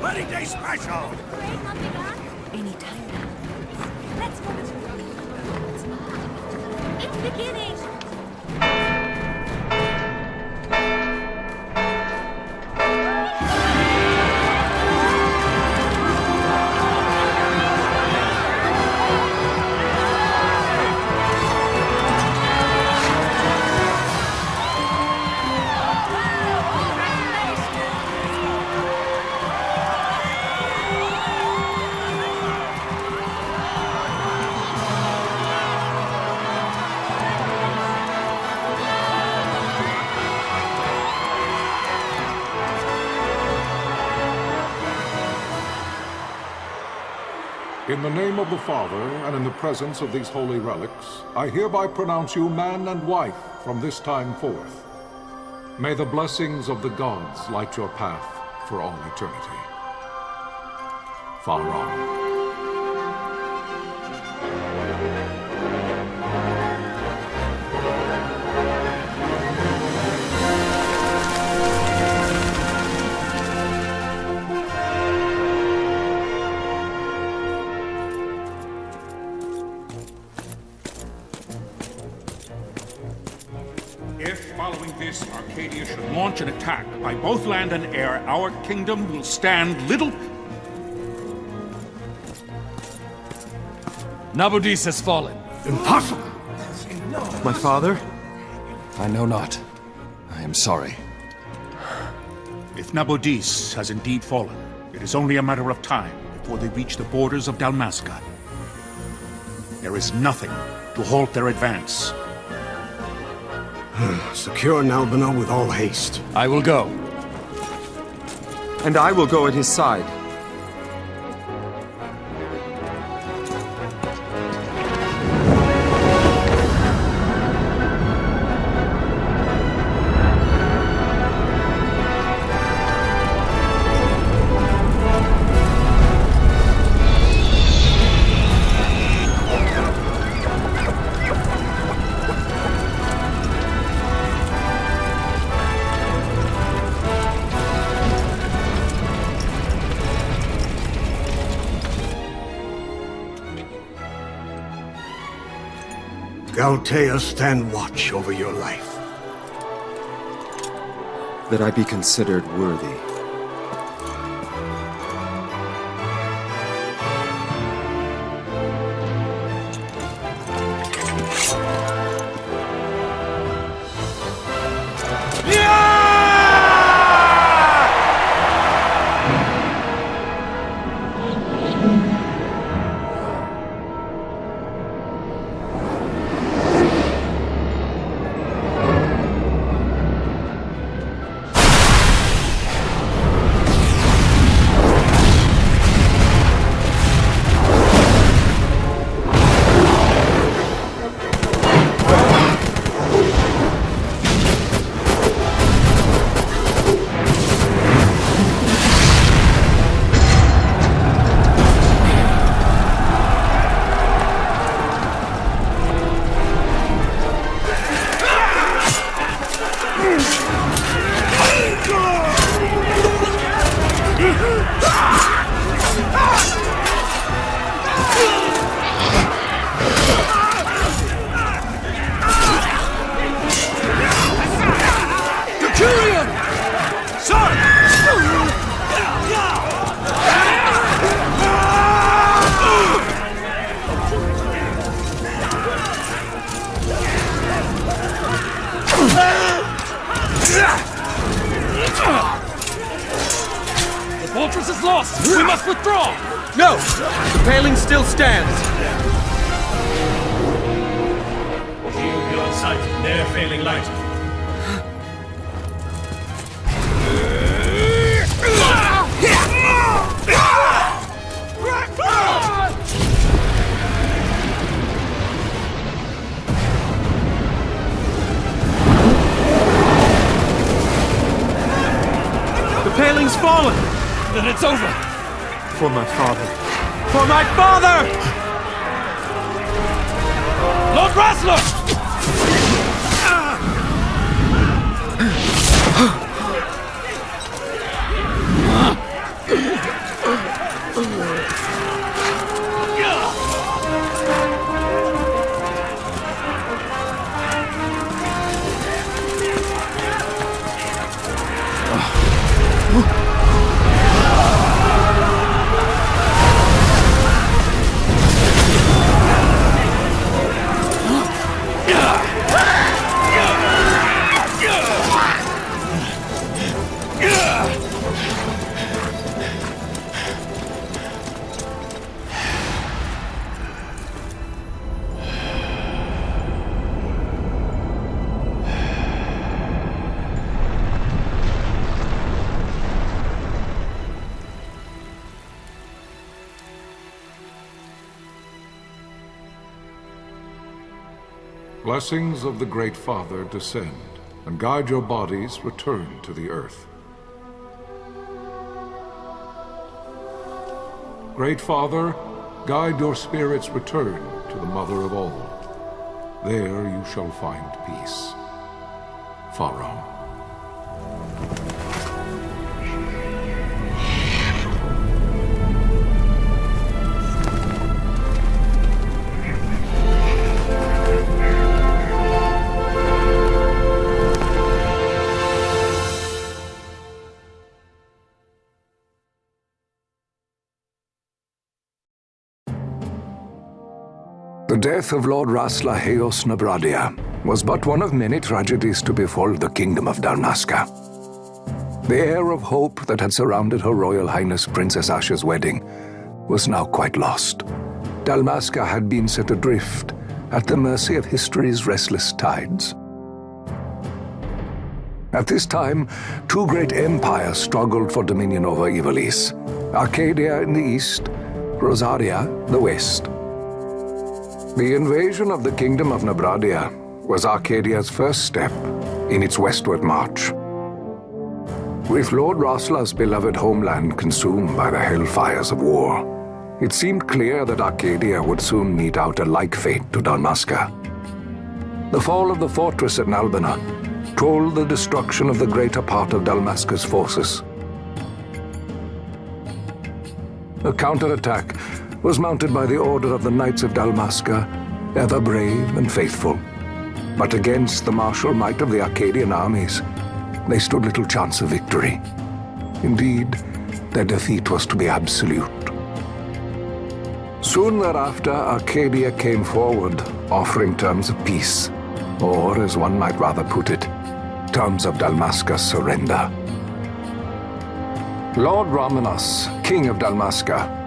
Wedding Day Special! Anytime now. Let's go. It's beginning! In the name of the Father, and in the presence of these holy relics, I hereby pronounce you man and wife from this time forth. May the blessings of the gods light your path for all eternity. Far on. Following this, Arcadia should launch an attack by both land and air. Our kingdom will stand little... Nabudis has fallen. Impossible! My father? I know not. I am sorry. If Nabudis has indeed fallen, it is only a matter of time before they reach the borders of Dalmasca. There is nothing to halt their advance. Secure Nalbina with all haste. I will go. And I will go at his side. Galtea, stand watch over your life. That I be considered worthy. The fortress is lost! We must withdraw! No! The paling still stands! Shield beyond sight, near failing light. The paling's fallen! Then it's over! For my father. For my father! Lord Rasler! Blessings of the Great Father descend, and guide your bodies return to the earth. Great Father, guide your spirits return to the Mother of all. There you shall find peace. Pharaoh. The death of Lord Rasla Heos Nabradia was but one of many tragedies to befall the kingdom of Dalmasca. The air of hope that had surrounded Her Royal Highness Princess Asha's wedding was now quite lost. Dalmasca had been set adrift at the mercy of history's restless tides. At this time, two great empires struggled for dominion over Ivalice: Arcadia in the east, Rosaria the west. The invasion of the Kingdom of Nabradia was Arcadia's first step in its westward march. With Lord Rasla's beloved homeland consumed by the hellfires of war, it seemed clear that Arcadia would soon mete out a like fate to Dalmasca. The fall of the fortress at Nalbina told the destruction of the greater part of Dalmasca's forces. A counterattack was mounted by the order of the Knights of Dalmasca, ever brave and faithful. But against the martial might of the Arcadian armies, they stood little chance of victory. Indeed, their defeat was to be absolute. Soon thereafter, Arcadia came forward, offering terms of peace, or, as one might rather put it, terms of Dalmasca's surrender. Lord Ramenas, King of Dalmasca,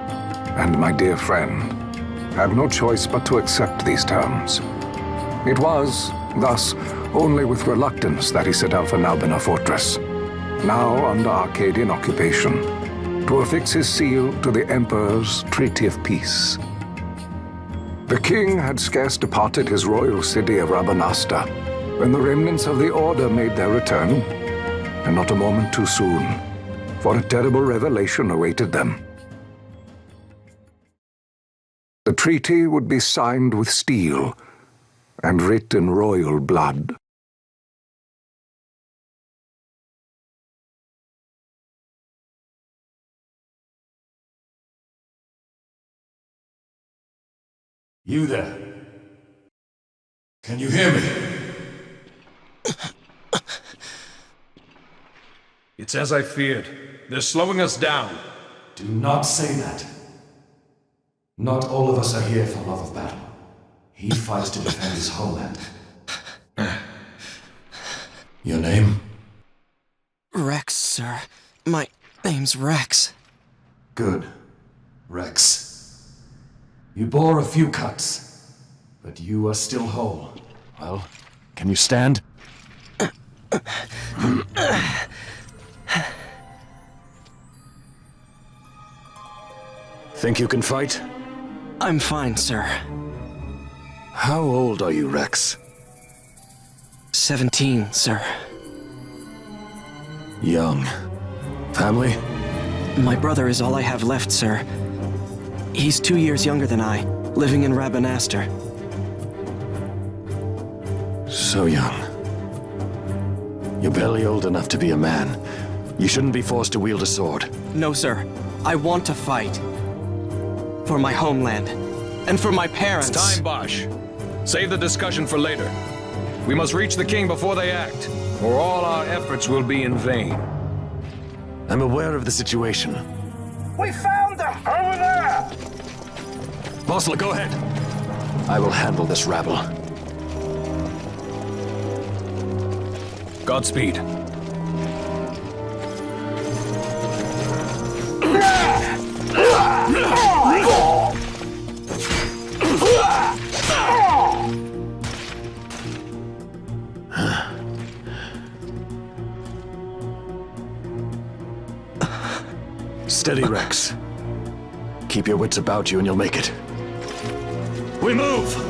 and my dear friend, had no choice but to accept these terms. It was, thus, only with reluctance that he set out for Nalbina Fortress, now under Arcadian occupation, to affix his seal to the Emperor's Treaty of Peace. The king had scarce departed his royal city of Rabanasta when the remnants of the Order made their return, and not a moment too soon, for a terrible revelation awaited them. The treaty would be signed with steel and writ in royal blood. You there? Can you hear me? It's as I feared. They're slowing us down. Do not say that. Not all of us are here for love of battle. He fights to defend his homeland. Your name? sir. My name's Rex. Good, Rex. You bore a few cuts, but you are still whole. Well, can you stand? Think you can fight? I'm fine, sir. How old are you, Rex? 17, sir. Young. Family? My brother is all I have left, sir. He's 2 years younger than I, living in Rabanastre. So young. You're barely old enough to be a man. You shouldn't be forced to wield a sword. No, sir. I want to fight. For my homeland. And for my parents. It's time, Bosch. Save the discussion for later. We must reach the king before they act, or all our efforts will be in vain. I'm aware of the situation. We found them! Over there! Bosler, go ahead. I will handle this rabble. Godspeed. Steady, Rex. Keep your wits about you and you'll make it. We move!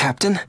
Captain?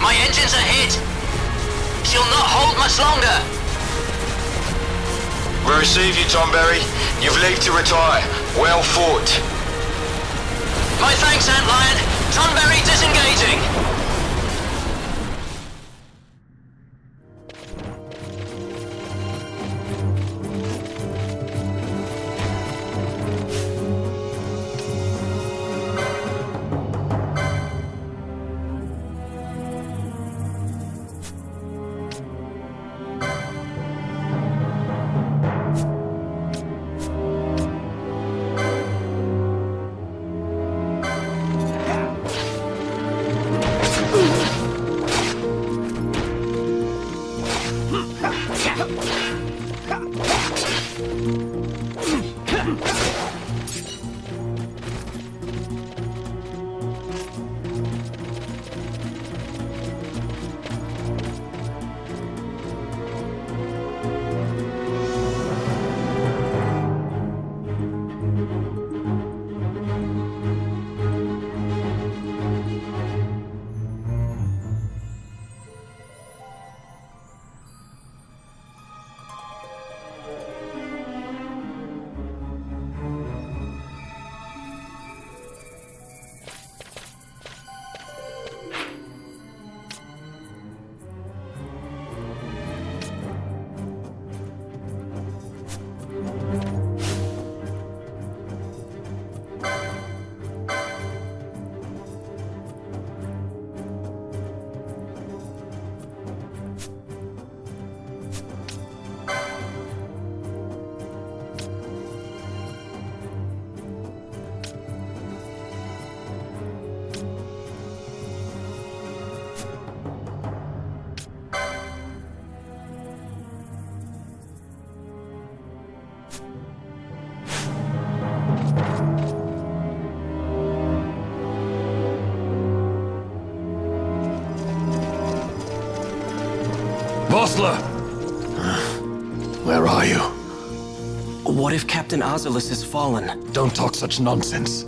My engines are hit. She'll not hold much longer. We receive you, Tonberry. You've leave to retire. Well fought. My thanks, Antlion. Tonberry disengaging. Vossler! Where are you? What if Captain Azulis has fallen? Don't talk such nonsense.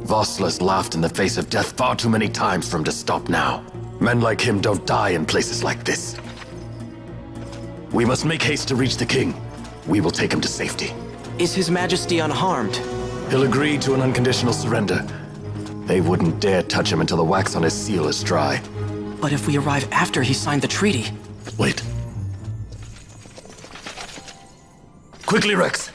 Vossler's laughed in the face of death far too many times for him to stop now. Men like him don't die in places like this. We must make haste to reach the king. We will take him to safety. Is His Majesty unharmed? He'll agree to an unconditional surrender. They wouldn't dare touch him until the wax on his seal is dry. But if we arrive after he signed the treaty... Wait. Quickly, Rex!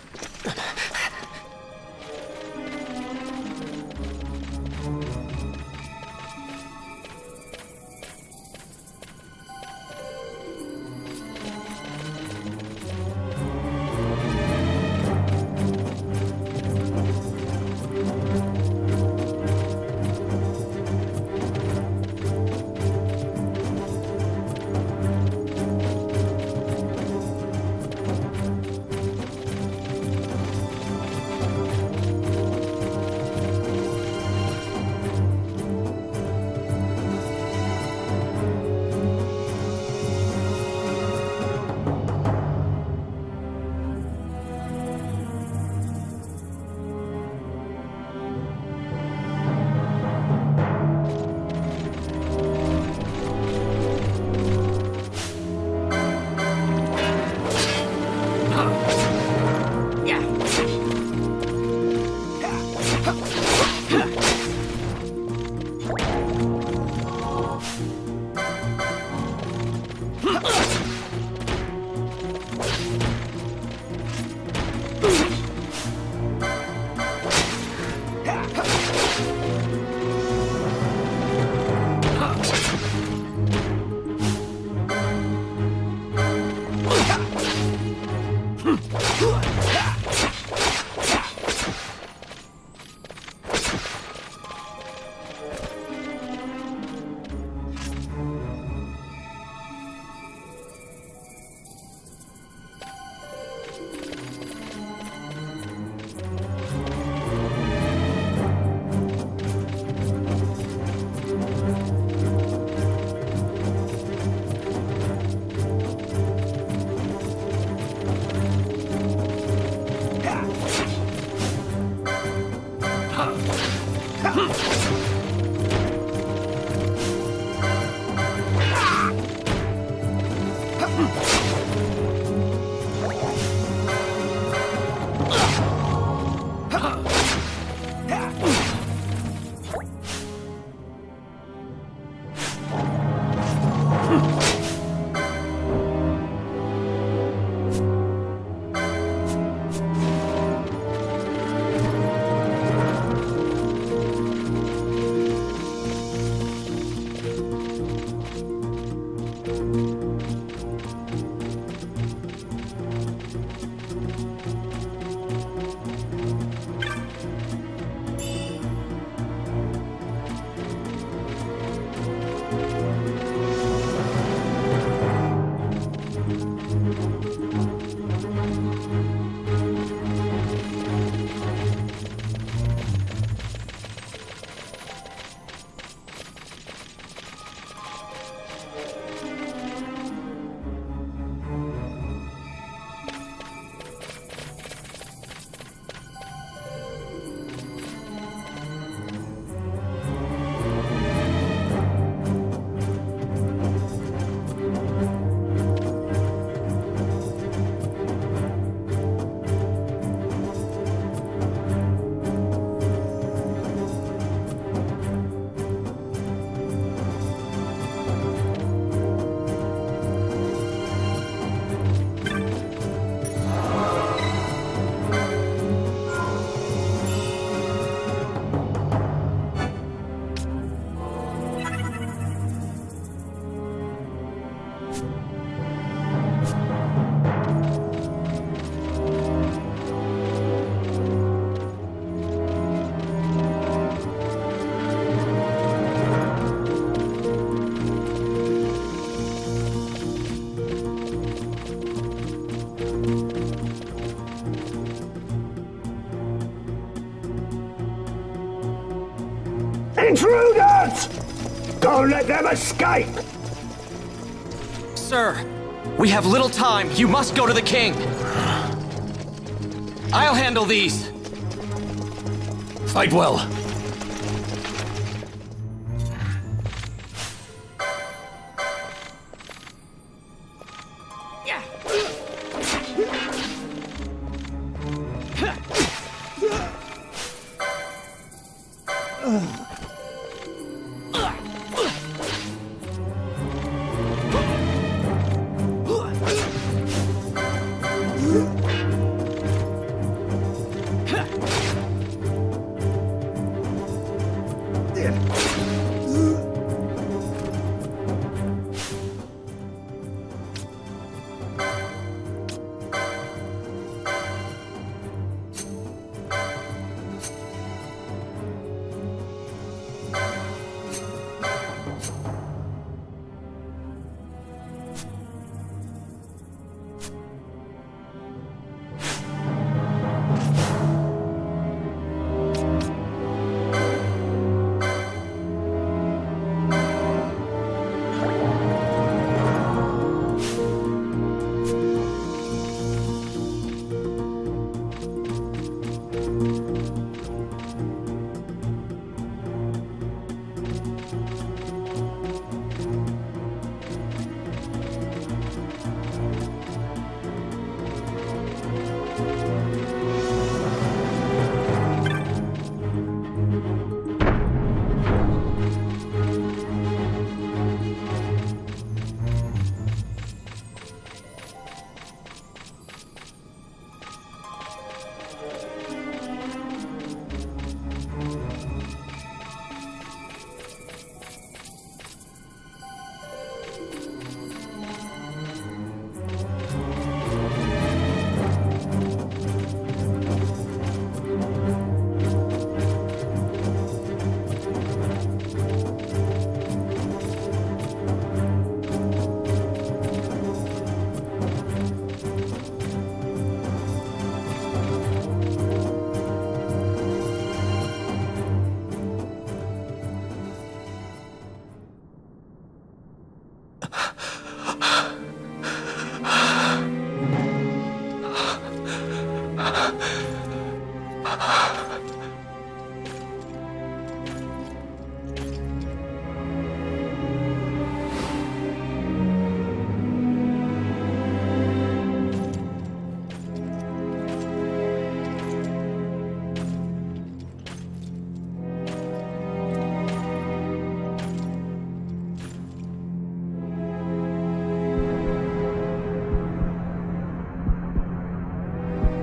Intruders! Don't let them escape! Sir, we have little time. You must go to the king. I'll handle these. Fight well.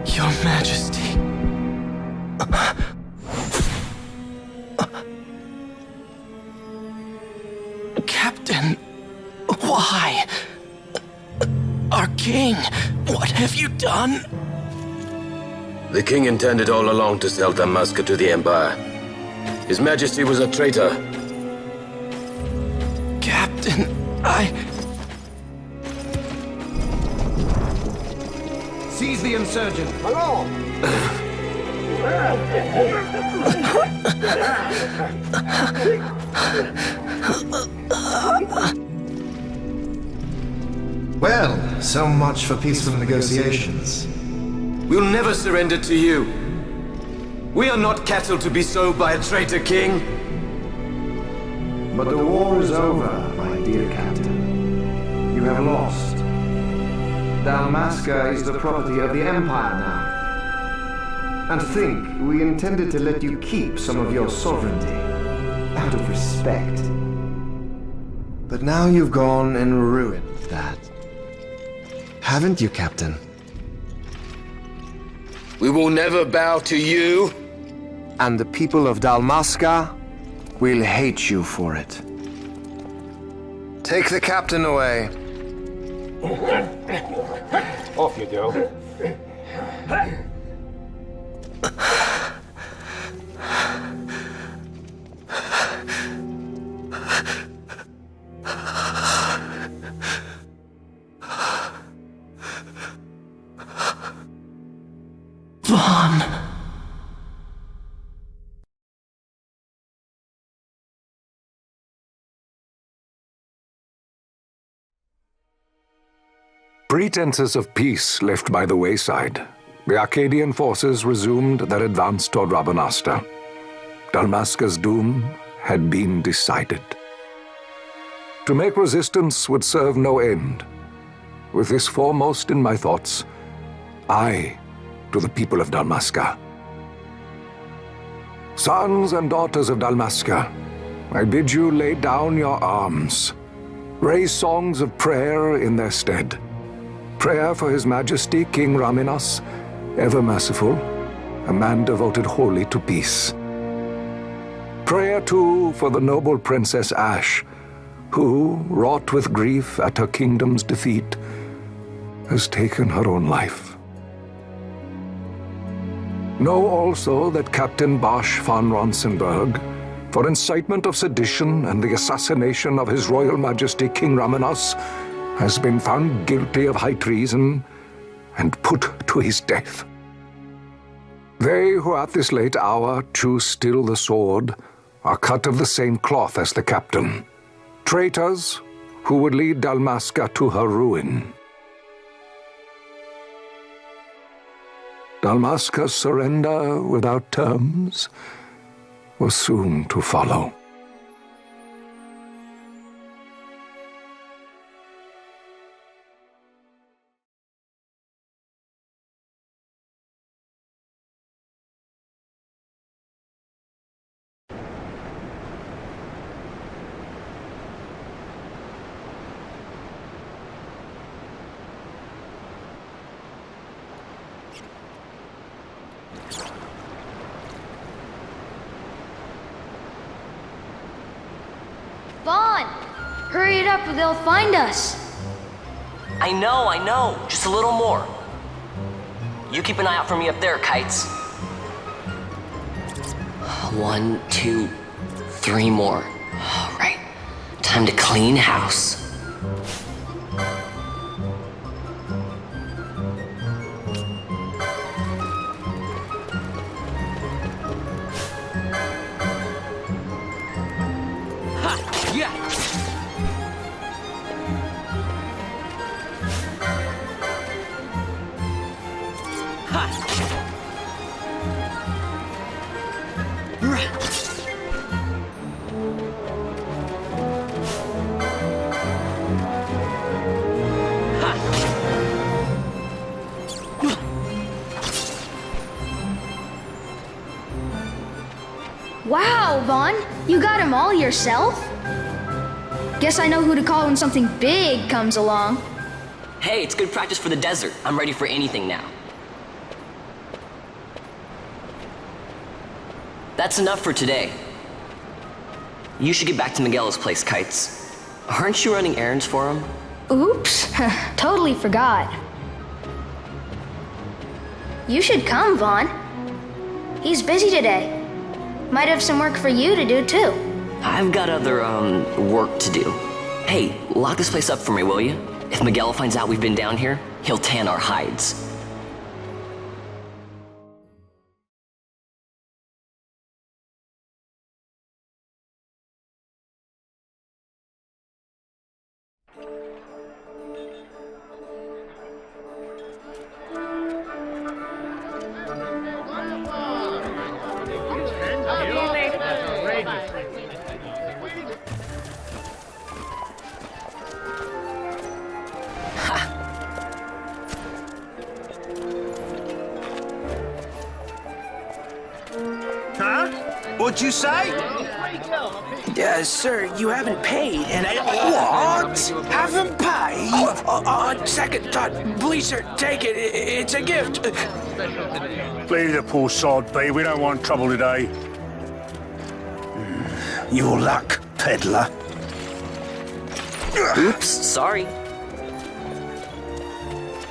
Your Majesty. Captain, why? Our king, what have you done? The king intended all along to sell Dalmasca to the Empire. His Majesty was a traitor. Captain, Seize the insurgent. Hello! Well, so much for peaceful negotiations. We'll never surrender to you. We are not cattle to be sold by a traitor king. But the war is over, my dear captain. You have lost. Dalmasca is the property of the Empire now. And think, we intended to let you keep some of your sovereignty, out of respect. But now you've gone and ruined that. Haven't you, Captain? We will never bow to you. And the people of Dalmasca will hate you for it. Take the captain away. Off you go. Vaughn. Pretenses of peace left by the wayside, the Arcadian forces resumed their advance toward Rabanasta. Dalmasca's doom had been decided. To make resistance would serve no end. With this foremost in my thoughts, I, to the people of Dalmasca. Sons and daughters of Dalmasca, I bid you lay down your arms. Raise songs of prayer in their stead. Prayer for His Majesty King Raminas, ever merciful, a man devoted wholly to peace. Prayer, too, for the noble Princess Ash, who, wrought with grief at her kingdom's defeat, has taken her own life. Know also that Captain Bosch von Ronsenberg, for incitement of sedition and the assassination of His Royal Majesty King Raminas, has been found guilty of high treason and put to his death. They who at this late hour choose still the sword are cut of the same cloth as the captain, traitors who would lead Dalmasca to her ruin. Dalmasca's surrender without terms was soon to follow. Vaughn! Hurry it up or they'll find us! I know. Just a little more. You keep an eye out for me up there, Kites. 1, 2, 3 more. All right. Time to clean house. Wow, Vaughn! You got them all yourself? Guess I know who to call when something big comes along. Hey, it's good practice for the desert. I'm ready for anything now. That's enough for today. You should get back to Miguelo's place, Kites. Aren't you running errands for him? Oops, totally forgot. You should come, Vaughn. He's busy today. Might have some work for you to do, too. I've got other, work to do. Hey, lock this place up for me, will you? If Miguelo finds out we've been down here, he'll tan our hides. What'd you say? Sir, you haven't paid, and What? Haven't paid? On second thought, please, sir, take it. It's a gift. Leave the poor sod be. We don't want trouble today. Your luck, peddler. Oops, sorry.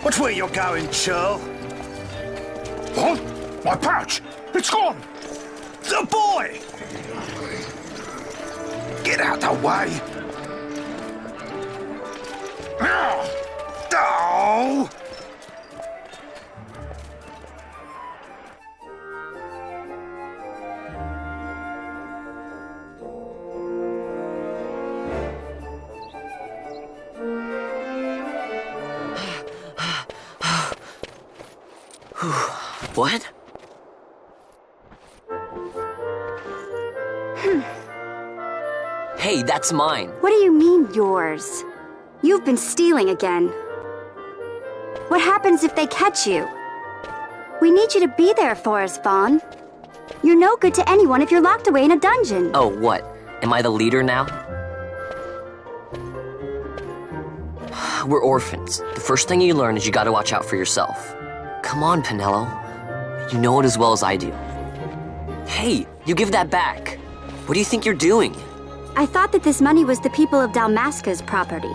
Watch where you're going, churl. What? My pouch! It's gone! The boy! Get out the way! Oh! What? Hey, that's mine. What do you mean, yours? You've been stealing again. What happens if they catch you? We need you to be there for us, Vaughn. You're no good to anyone if you're locked away in a dungeon. Oh, what? Am I the leader now? We're orphans. The first thing you learn is you gotta watch out for yourself. Come on, Penelo. You know it as well as I do. Hey, you give that back. What do you think you're doing? I thought that this money was the people of Dalmasca's property.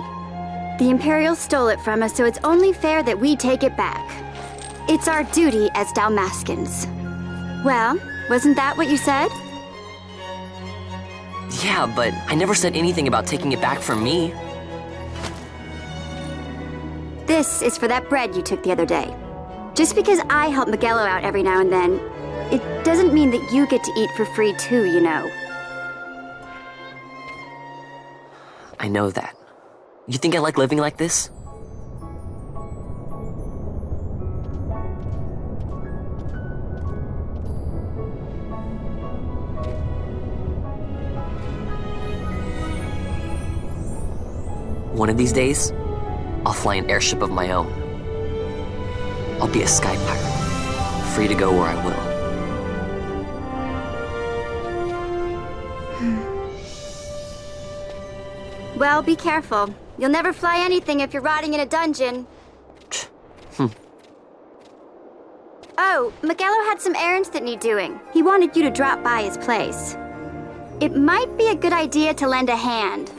The Imperials stole it from us, so it's only fair that we take it back. It's our duty as Dalmascans. Well, wasn't that what you said? Yeah, but I never said anything about taking it back from me. This is for that bread you took the other day. Just because I help Miguelo out every now and then, it doesn't mean that you get to eat for free too, you know. I know that. You think I like living like this? One of these days, I'll fly an airship of my own. I'll be a sky pirate, free to go where I will. Well, be careful. You'll never fly anything if you're rotting in a dungeon. Oh, Miguelo had some errands that need doing. He wanted you to drop by his place. It might be a good idea to lend a hand.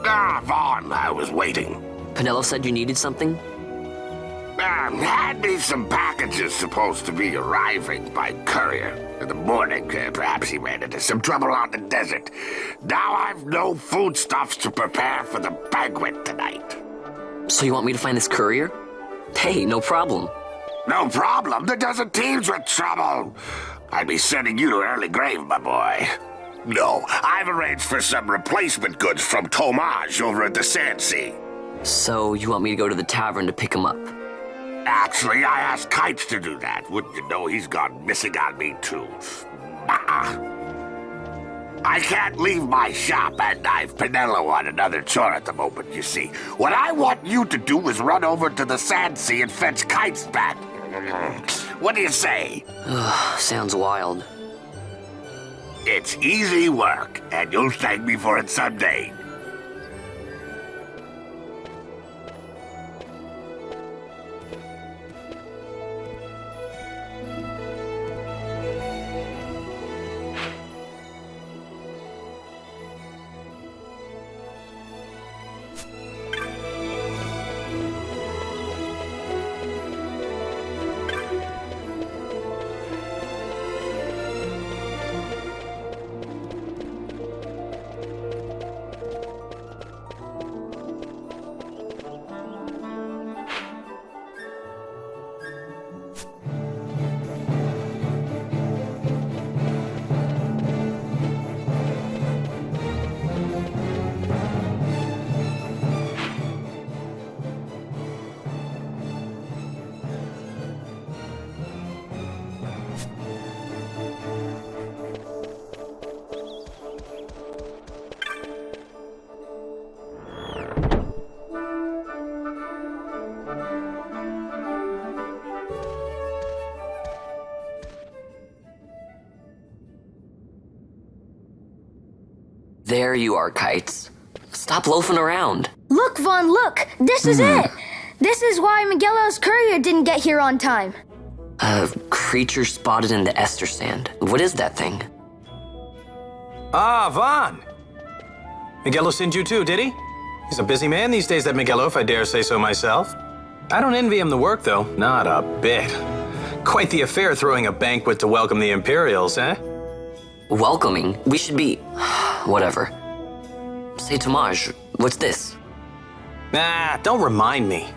Ah, Vaughn, I was waiting. Penelo said you needed something? Had me some packages supposed to be arriving by courier. In the morning, perhaps he ran into some trouble on the desert. Now I've no foodstuffs to prepare for the banquet tonight. So you want me to find this courier? Hey, no problem. No problem. The desert teems with trouble. I'd be sending you to early grave, my boy. No, I've arranged for some replacement goods from Tomage over at the Sand Sea. So you want me to go to the tavern to pick him up? Actually, I asked Kites to do that. Wouldn't you know he's gone missing on me, too. I can't leave my shop, and I've Penelo on another chore at the moment, you see. What I want you to do is run over to the Sand Sea and fetch Kites back. What do you say? Sounds wild. It's easy work, and you'll thank me for it someday. There you are, Kites. Stop loafing around. Look, Vaughn, look! This is it! This is why Miguelo's courier didn't get here on time. A creature spotted in the Ester Sand. What is that thing? Ah, Vaughn! Miguelo sent you too, did he? He's a busy man these days, that Miguelo, if I dare say so myself. I don't envy him the work, though. Not a bit. Quite the affair throwing a banquet to welcome the Imperials, eh? Welcoming? We should be... whatever. Say, Tomage, what's this? Ah, don't remind me.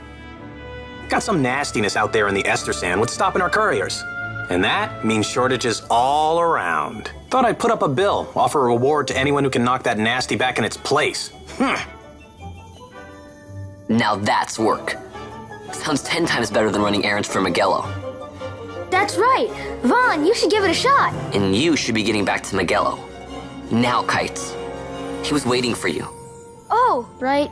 Got some nastiness out there in the Ester Sand. What's stopping our couriers? And that means shortages all around. Thought I'd put up a bill, offer a reward to anyone who can knock that nasty back in its place. Now that's work. Sounds 10 times better than running errands for Miguelo. That's right! Vaughn, you should give it a shot! And you should be getting back to Miguelo. Now, Kites. He was waiting for you. Oh, right.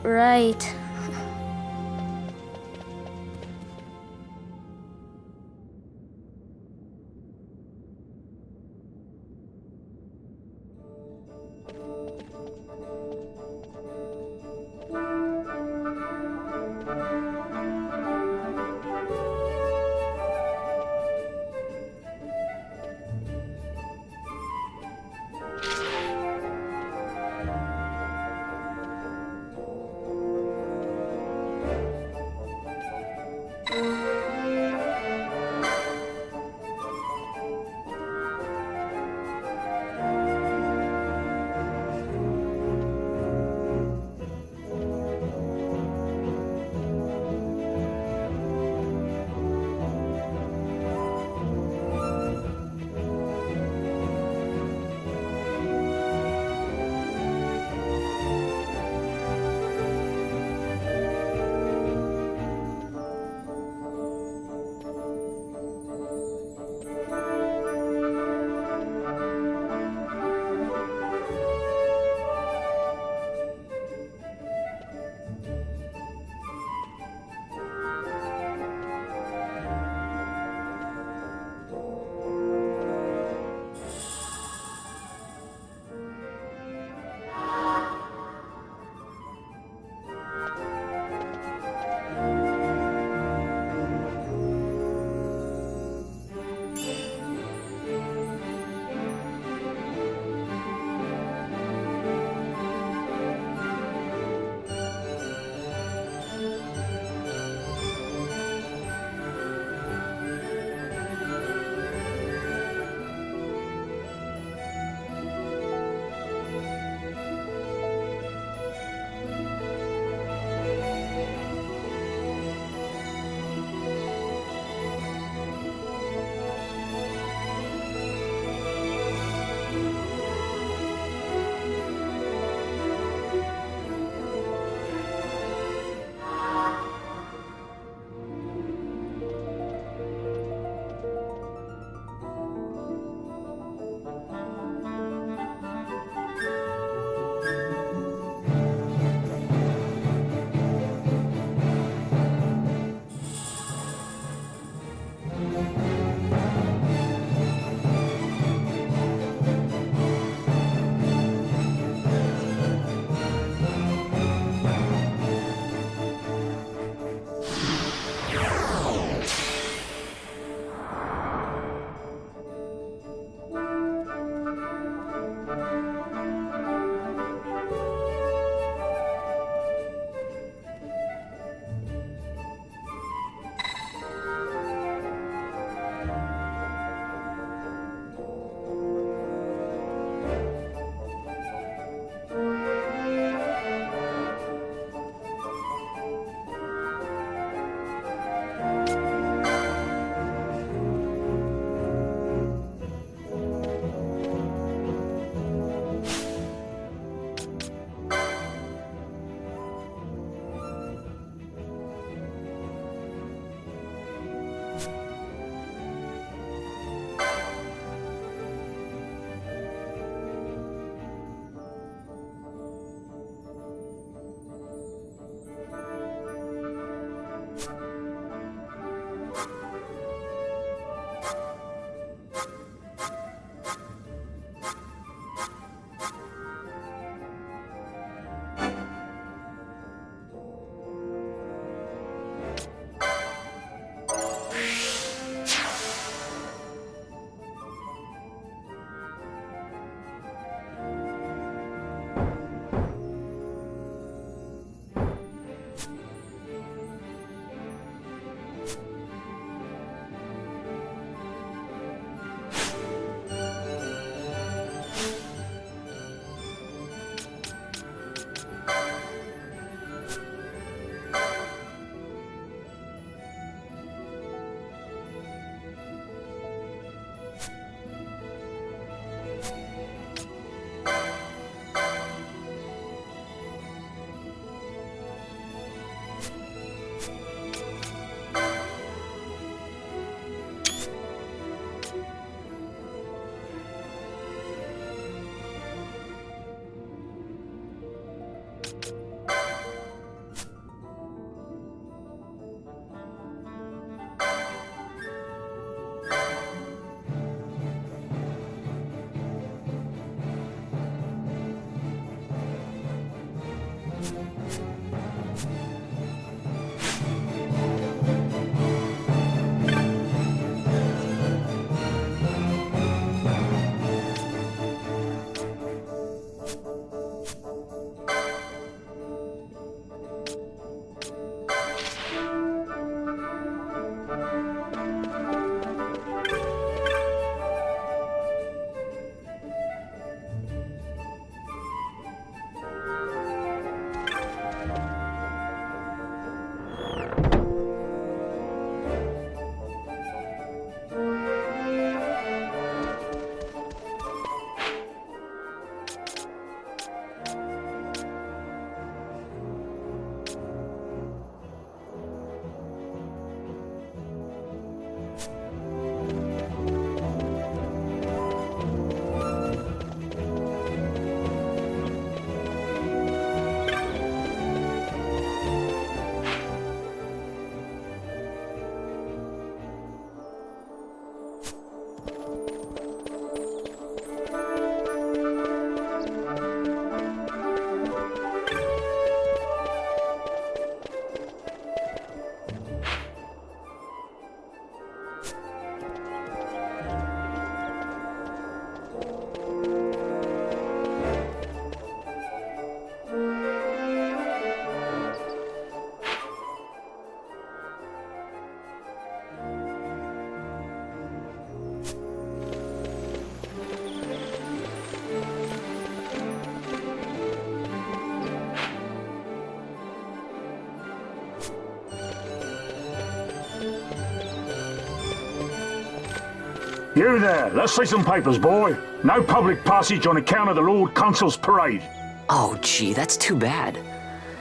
You there, let's see some papers, boy. No public passage on account of the Lord Consul's parade. Oh, gee, that's too bad.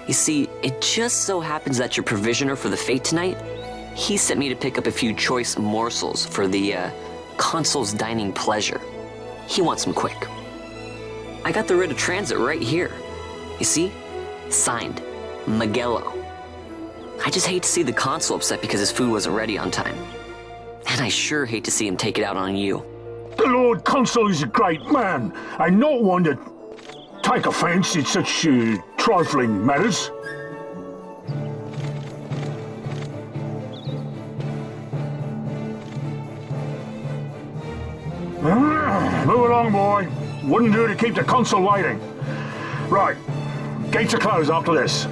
You see, it just so happens that your provisioner for the fete tonight, he sent me to pick up a few choice morsels for the, Consul's dining pleasure. He wants them quick. I got the writ of transit right here. You see? Signed, Magello. I just hate to see the Consul upset because his food wasn't ready on time. And I sure hate to see him take it out on you. The Lord Consul is a great man, and not one to take offence in such trifling matters. Move along, boy. Wouldn't do to keep the Consul waiting. Right. Gates are closed after this.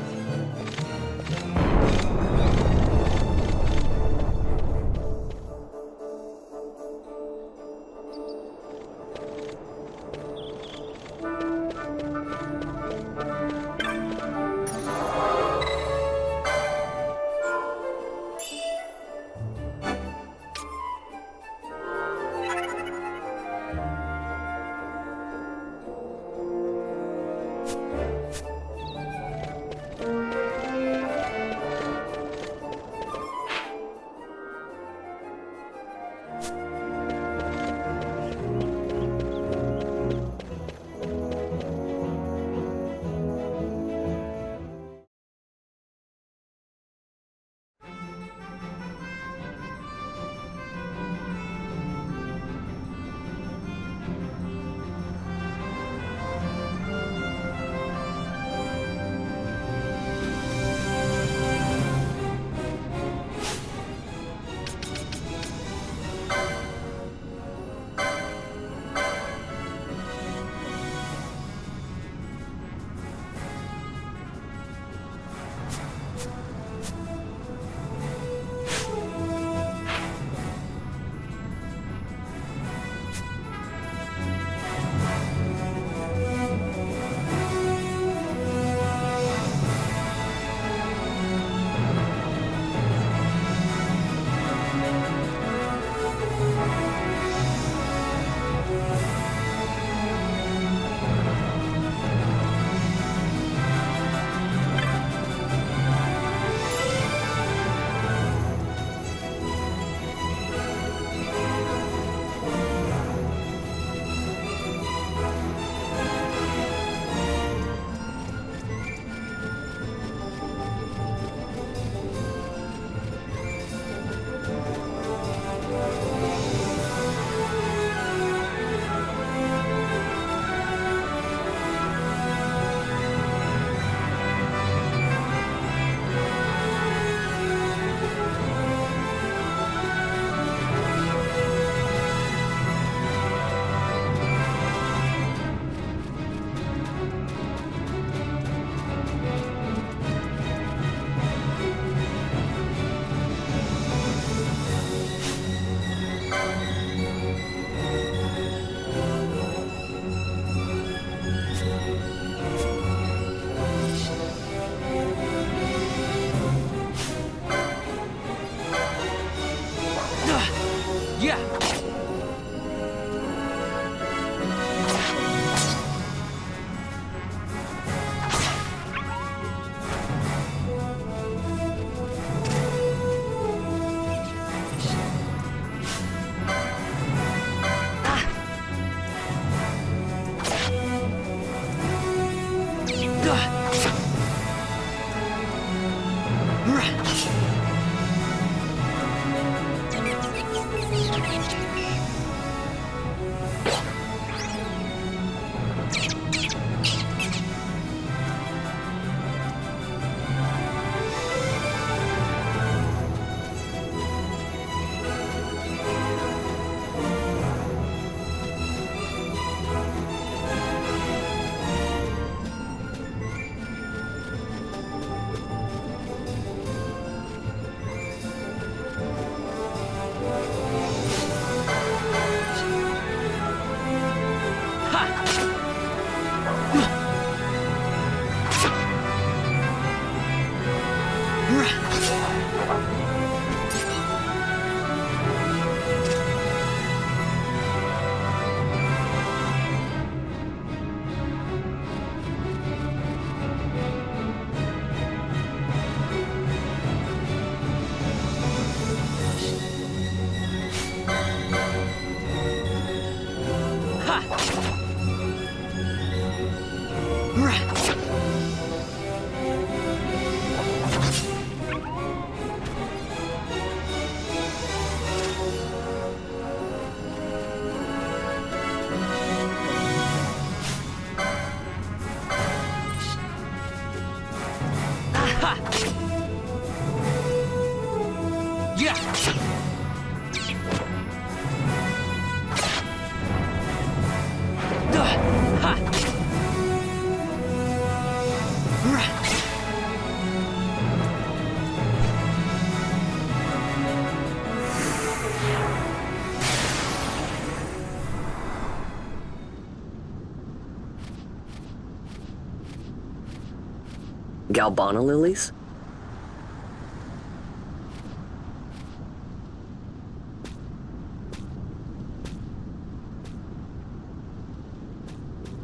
Galbana lilies?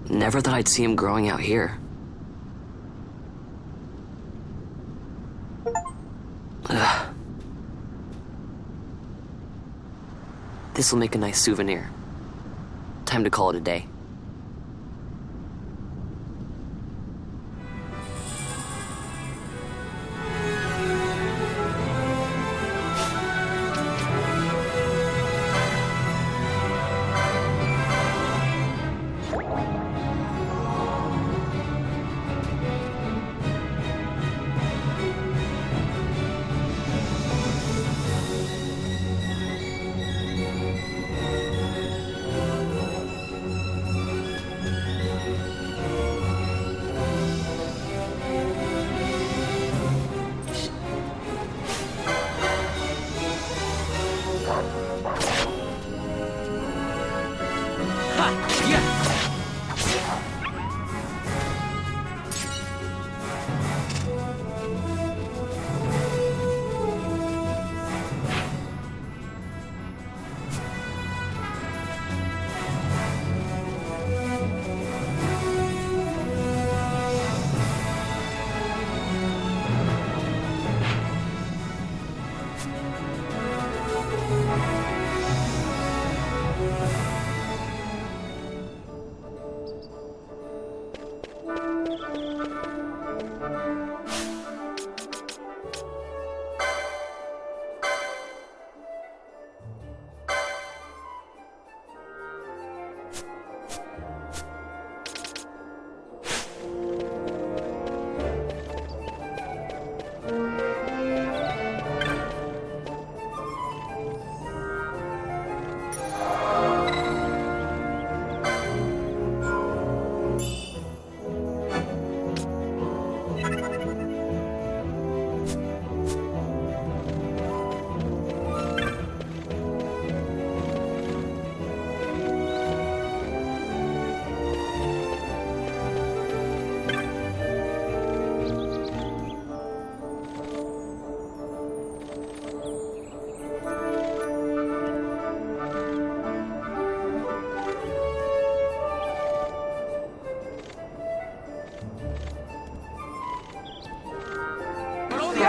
Never thought I'd see him growing out here. Ugh. This'll make a nice souvenir. Time to call it a day.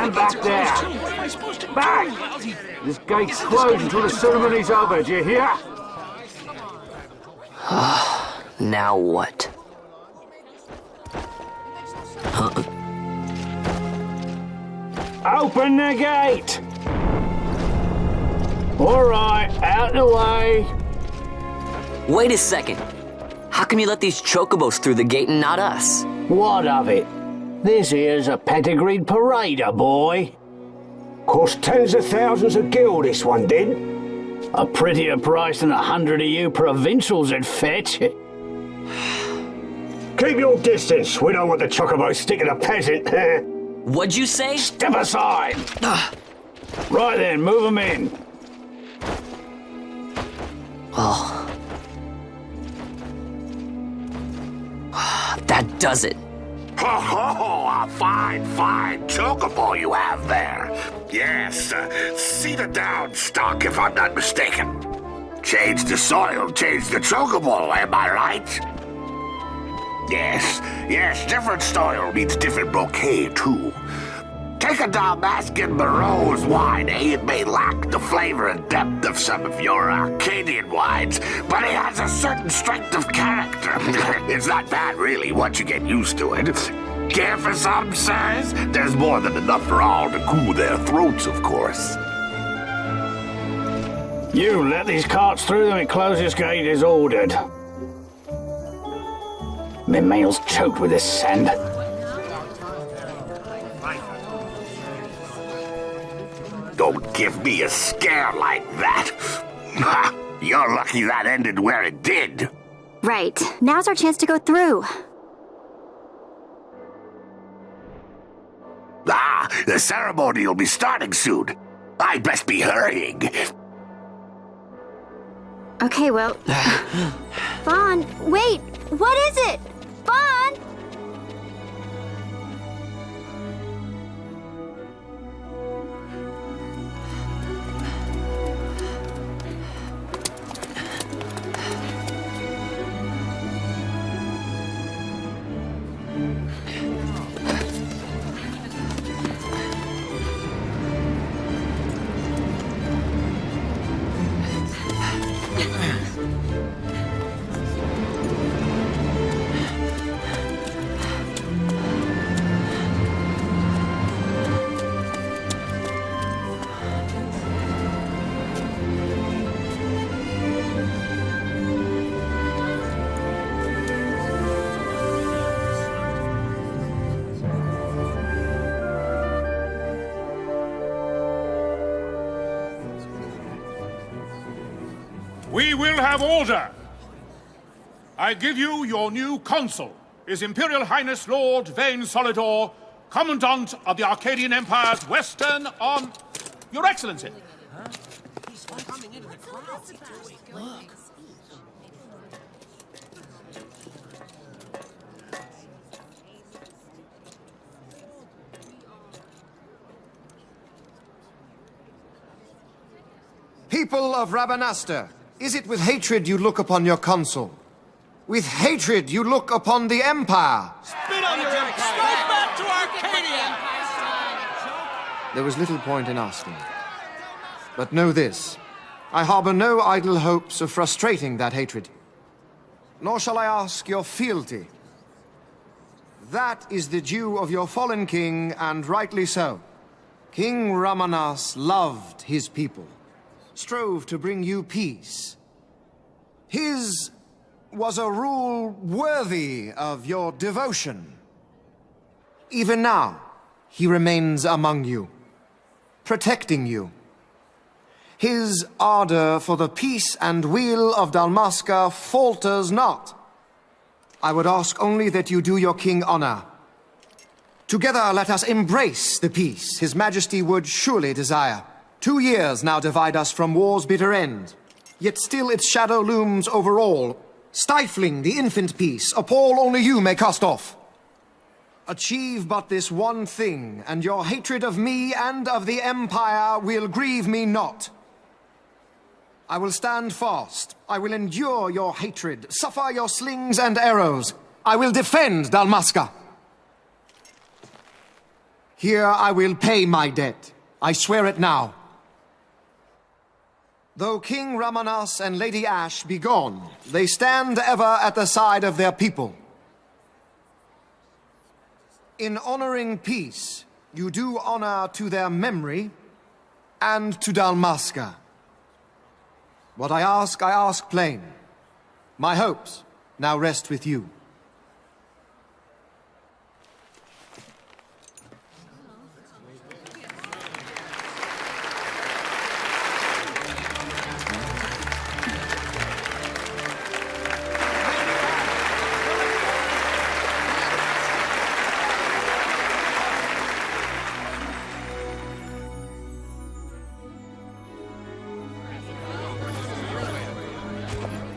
Stand back there! Back! This gate's closed until the ceremony's over, do you hear? Now what? Huh? Open the gate! Alright, out the way! Wait a second. How come you let these chocobos through the gate and not us? What of it? This here's a pedigreed parader, boy. Cost tens of thousands of gil, this one did. A prettier price than 100 of you provincials would fetch. Keep your distance. We don't want the chocobos sticking a peasant. What'd you say? Step aside! Right then, move them in. Oh. That does it. Ho ho! A fine chocobo you have there. Yes, cedar down stock if I'm not mistaken. Change the soil, change the chocobo, am I right? Yes, different soil means different bouquet too. Take a Dalmascan Moreau's wine, It may lack the flavor and depth of some of your Arcadian wines, but it has a certain strength of character. It's not bad, really, once you get used to it. Care for some, sirs? There's more than enough for all to cool their throats, of course. You let these carts through and the closest gate is ordered. My mail's choked with this sand. Don't give me a scare like that. You're lucky that ended where it did. Right. Now's our chance to go through. Ah, the ceremony will be starting soon. I'd best be hurrying. Okay, well... Vaughn, wait! What is it? Vaughn! We will have order. I give you your new consul, His Imperial Highness Lord Vane Solidor, Commandant of the Arcadian Empire's Western on... Your Excellency. He's coming into the crowd. Look. People of Rabanastre, is it with hatred you look upon your consul? With hatred you look upon the Empire? Spit on your empire! Strike back to Arcadia! There was little point in asking. But know this, I harbor no idle hopes of frustrating that hatred. Nor shall I ask your fealty. That is the due of your fallen king, and rightly so. King Ramanas loved his people, strove to bring you peace. His was a rule worthy of your devotion. Even now, he remains among you, protecting you. His ardor for the peace and weal of Dalmasca falters not. I would ask only that you do your king honor. Together let us embrace the peace His Majesty would surely desire. 2 years now divide us from war's bitter end, yet still its shadow looms over all, stifling the infant peace a pall only you may cast off. Achieve but this one thing, and your hatred of me and of the Empire will grieve me not. I will stand fast. I will endure your hatred, suffer your slings and arrows. I will defend Dalmasca. Here I will pay my debt. I swear it now. Though King Ramanas and Lady Ash be gone, they stand ever at the side of their people. In honoring peace, you do honor to their memory and to Dalmasca. What I ask plain. My hopes now rest with you.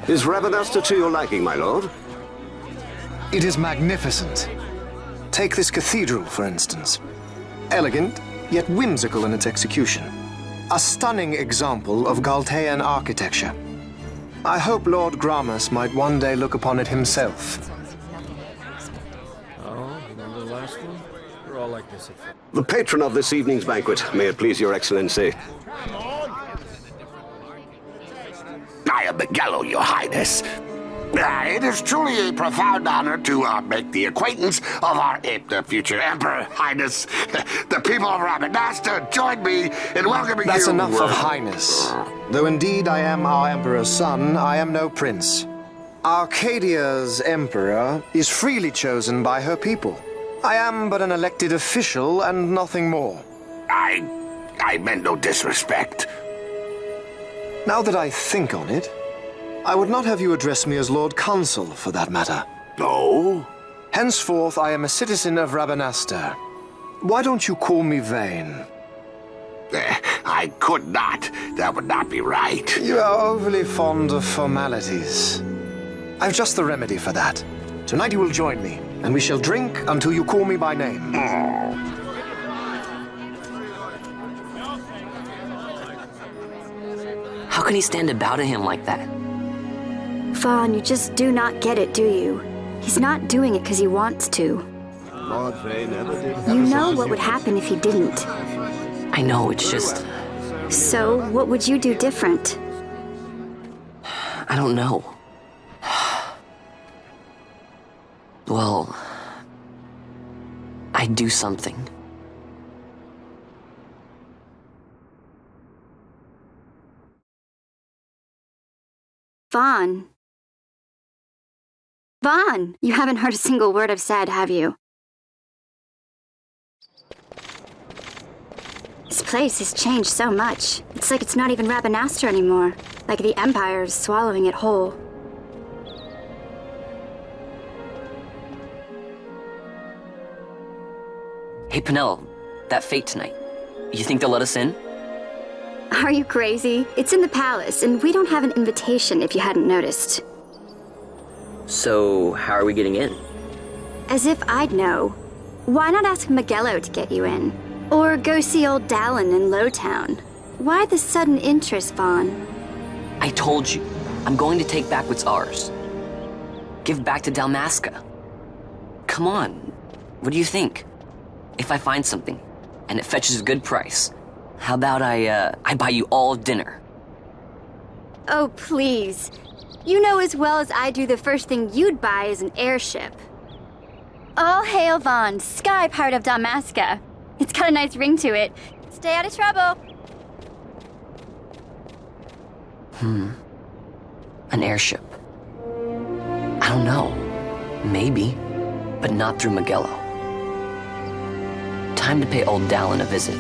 Is Rabanastre to your liking, my lord? It is magnificent. Take this cathedral, for instance. Elegant, yet whimsical in its execution. A stunning example of Galtean architecture. I hope Lord Gramus might one day look upon it himself. Oh, remember the last one? We're all like this. The patron of this evening's banquet, may it please your excellency. I am Miguel, your highness. It is truly a profound honor to make the acquaintance of our future emperor, highness. The people of Rabanastre join me in welcoming you. That's enough of highness. Though indeed I am our emperor's son, I am no prince. Arcadia's emperor is freely chosen by her people. I am but an elected official and nothing more. I meant no disrespect. Now that I think on it, I would not have you address me as Lord Consul, for that matter. No? Henceforth, I am a citizen of Rabanastre. Why don't you call me vain? I could not. That would not be right. You are overly fond of formalities. I've just the remedy for that. Tonight you will join me, and we shall drink until you call me by name. How can he stand about him like that? Vaughn, you just do not get it, do you? He's not doing it because he wants to. You know what would happen if he didn't. I know, it's just... So, what would you do different? I don't know. Well... I'd do something. Vaughn. Vaughn! You haven't heard a single word I've said, have you? This place has changed so much. It's like it's not even Rabanastre anymore. Like the Empire is swallowing it whole. Hey, Penelo, that fete tonight. You think they'll let us in? Are you crazy? It's in the palace, and we don't have an invitation if you hadn't noticed. So, how are we getting in? As if I'd know. Why not ask Miguelo to get you in? Or go see old Dallin in Lowtown? Why the sudden interest, Vaughn? I told you, I'm going to take back what's ours. Give back to Dalmasca. Come on, what do you think? If I find something, and it fetches a good price, how about I buy you all dinner? Oh, please. You know as well as I do the first thing you'd buy is an airship. All hail Vaughn, sky part of Dalmasca. It's got a nice ring to it. Stay out of trouble. An airship. I don't know. Maybe, but not through Miguelo. Time to pay old Dallin a visit.